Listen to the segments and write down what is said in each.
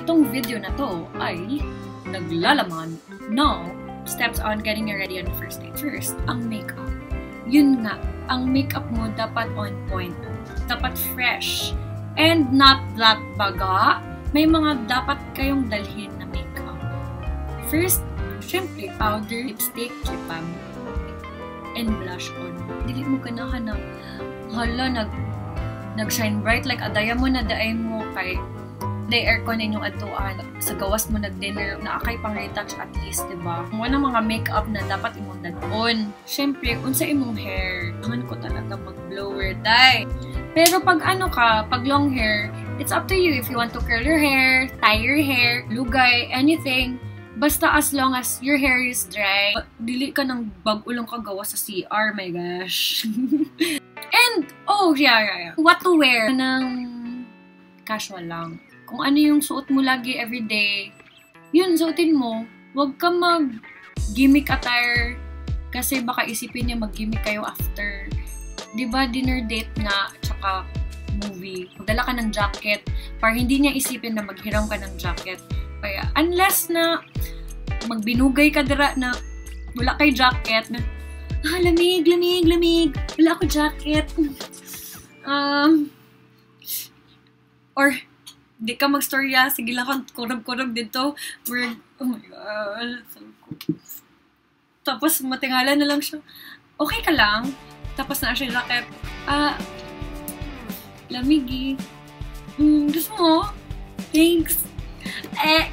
itong video na to ay naglalaman ng steps on getting you ready on the first date. First, ang makeup. Yun nga, ang makeup mo dapat on point. Dapat fresh. And not that baga. May mga dapat kayong dalhin na makeup. First, syempre, powder, lipstick, lip balm, and blush on. Dili mo ganahan na, hala, nag-shine bright like a diamond na daay mo kay day aircon inyong atuan. Sa gawas mo nag-dinner, naakay pang retouch at least, diba? Mga mga makeup na dapat imong dadon. Syempre, unsa imong hair, naman ko talaga mag-blower dye. Pero pag pag long hair, it's up to you if you want to curl your hair, tie your hair, lugay, anything. Basta as long as your hair is dry, dili ka ng bag-ulong kagawa sa CR, my gosh. And, oh, yeah. What to wear ng casual lang. Kung ano yung suot mo lagi everyday, yun, suotin mo. Huwag ka mag-gimmick attire kasi baka isipin niya mag-gimmick kayo after. Diba, dinner date nga, tsaka movie. Magdala ka ng jacket para hindi niya isipin na maghiram ka ng jacket. Kaya, unless na magbinugay ka dira na wala kay jacket, na, lamig, wala ako jacket. Or, di ka magstorya, sige lang kang kurog-kurog dito. Oh my God. Tapos, matingala na lang siya. Okay ka lang. Tapos na siya jacket. Lamigi. Gusto mo? Thanks.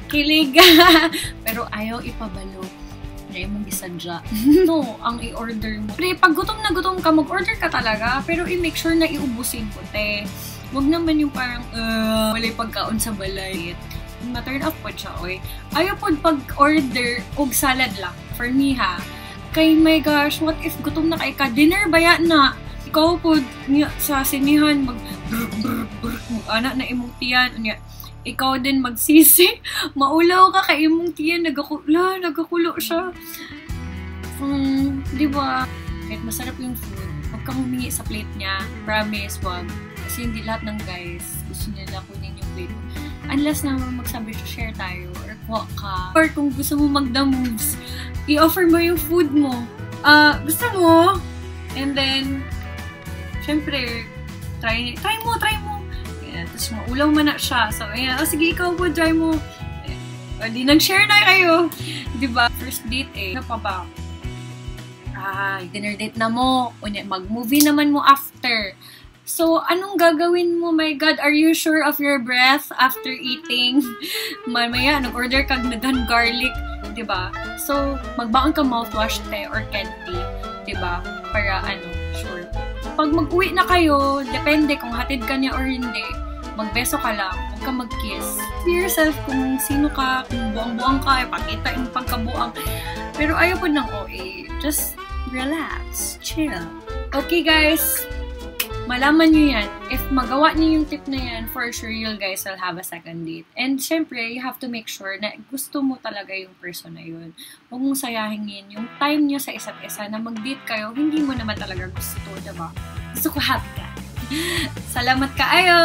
Kilig. Pero ayaw ipabalo. Ayaw mong isadya. No, ang i-order mo. Pero pag gutom na gutom ka, mag-order ka talaga. Pero i-make sure na iubusin ko, te. Huwag naman yung parang, walay pagkaon sa balay. Ma-turn off po siya, oy. Ayaw po pag-order og salad lang. For me, ha. Kay, my gosh, what if gutom na kay ka? Dinner ba yan na? Ikaw po sa sinihan, mag-anak na imong tiyan. Ikaw din magsisi. Maulaw ka kay imong tiyan. Nagakulo siya. Diba? Kahit masarap yung food, huwag kang humingi sa plate niya. Promise, wag. Kasi hindi lahat ng guys gusto nila kunin yung plate. Unless naman magsabi siya, share tayo, or kuha ka. Or kung gusto mo mag-the moves, i-offer mo yung food mo. Gusto mo? And then, syempre, try mo. Ayan, tapos maulaw man na siya. So, ayan, sige, ikaw po, try mo. Ayan, di nag-share na kayo. Diba? First date ano pa ba? Dinner date na mo. Mag-movie naman mo after. So, anong gagawin mo? My God, are you sure of your breath after eating? Mamaya, nag-order kag nagan garlic, diba? So, magbaon ka mouthwash te or candy, diba? Para sure. Pag mag-uwi na kayo, depende kung hatid ka niya or hindi, magbeso ka lang, huwag ka mag-kiss. Be yourself kung sino ka, kung buang-buang ka, ipakita yung pagkabuang. Pero ayaw po ng OA. Just relax, chill. Okay, guys. Malaman nyo yan. If magawa nyo yung tip na yan, for sure you guys will have a second date. And syempre, you have to make sure na gusto mo talaga yung person na yun. Huwag mong sayangin yung time nyo sa isa't isa na mag-date kayo, hindi mo naman talaga gusto, diba? Gusto ko happy ka. Salamat kaayo!